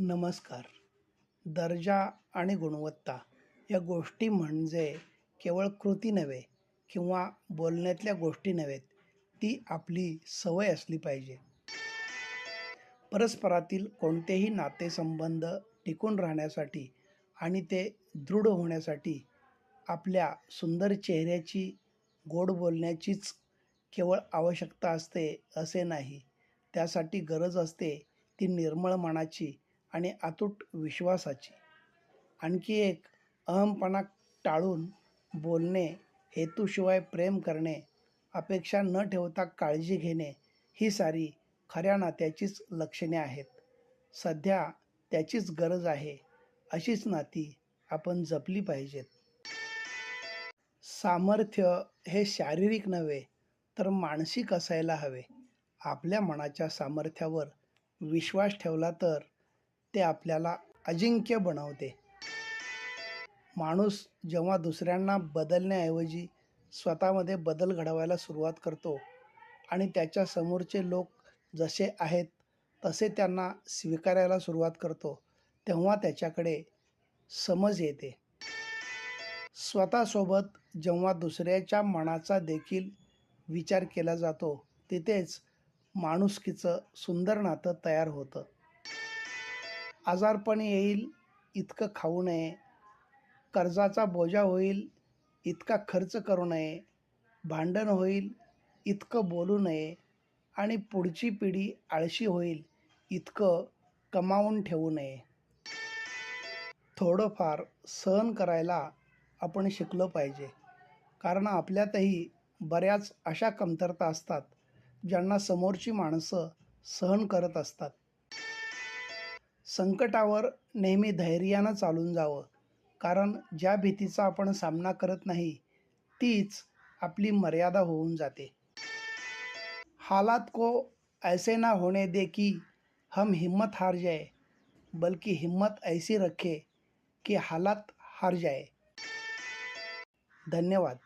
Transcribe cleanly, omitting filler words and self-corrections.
नमस्कार. दर्जा आणि गुणवत्ता या गोष्टी म्हणजे केवळ कृती नव्हे किंवा बोलण्यातल्या गोष्टी नव्हेत, ती आपली सवय असली पाहिजे. परस्परातील कोणतेही नातेसंबंध टिकून राहण्यासाठी आणि ते दृढ होण्यासाठी आपल्या सुंदर चेहऱ्याची, गोड बोलण्याचीच केवळ आवश्यकता असते असे नाही. त्यासाठी गरज असते ती निर्मळ मनाची आणि अतूट विश्वासाची. आणखी एक, अहमपणा टाळून बोलणे, हेतूशिवाय प्रेम करणे, अपेक्षा न ठेवता काळजी घेणे ही सारी खऱ्या नात्याचीच लक्षणे आहेत. सध्या त्याचीच गरज आहे. अशीच नाती आपण जपली पाहिजेत. सामर्थ्य हे शारीरिक नव्हे तर मानसिक असायला हवे. आपल्या मनाच्या सामर्थ्यावर विश्वास ठेवला तर ते आपल्याला अजिंक्य बनवते. माणूस जेव्हा दुसऱ्यांना बदलण्याऐवजी स्वतःमध्ये बदल घडवायला सुरुवात करतो आणि त्याच्या समोरचे लोक जसे आहेत तसे त्यांना स्वीकारायला सुरुवात करतो, तेव्हा त्याच्याकडे समज येते. स्वतःसोबत जेव्हा दुसऱ्याच्या मनाचा देखील विचार केला जातो, तिथेच माणुसकीचं सुंदर नातं तयार होतं. आजारपण येईल इतकं खाऊ नये, कर्जाचा बोजा होईल इतका खर्च करू नये, भांडण होईल इतकं बोलू नये आणि पुढची पिढी आळशी होईल इतकं कमावून ठेवू नये. थोडंफार सहन करायला आपण शिकलो पाहिजे, कारण आपल्यातही बऱ्याच अशा कमतरता असतात ज्यांना समोरची माणसं सहन करत असतात. संकटावर नेहमी धैर्यानं चालून जावं, कारण ज्या भीतीचा आपण सामना करत नाही तीच आपली मर्यादा होऊन जाते. हालात को ऐसे ना होने दे कि हम हिम्मत हार जाए, बल्कि हिम्मत ऐसी रखे कि हालात हार जाए. धन्यवाद.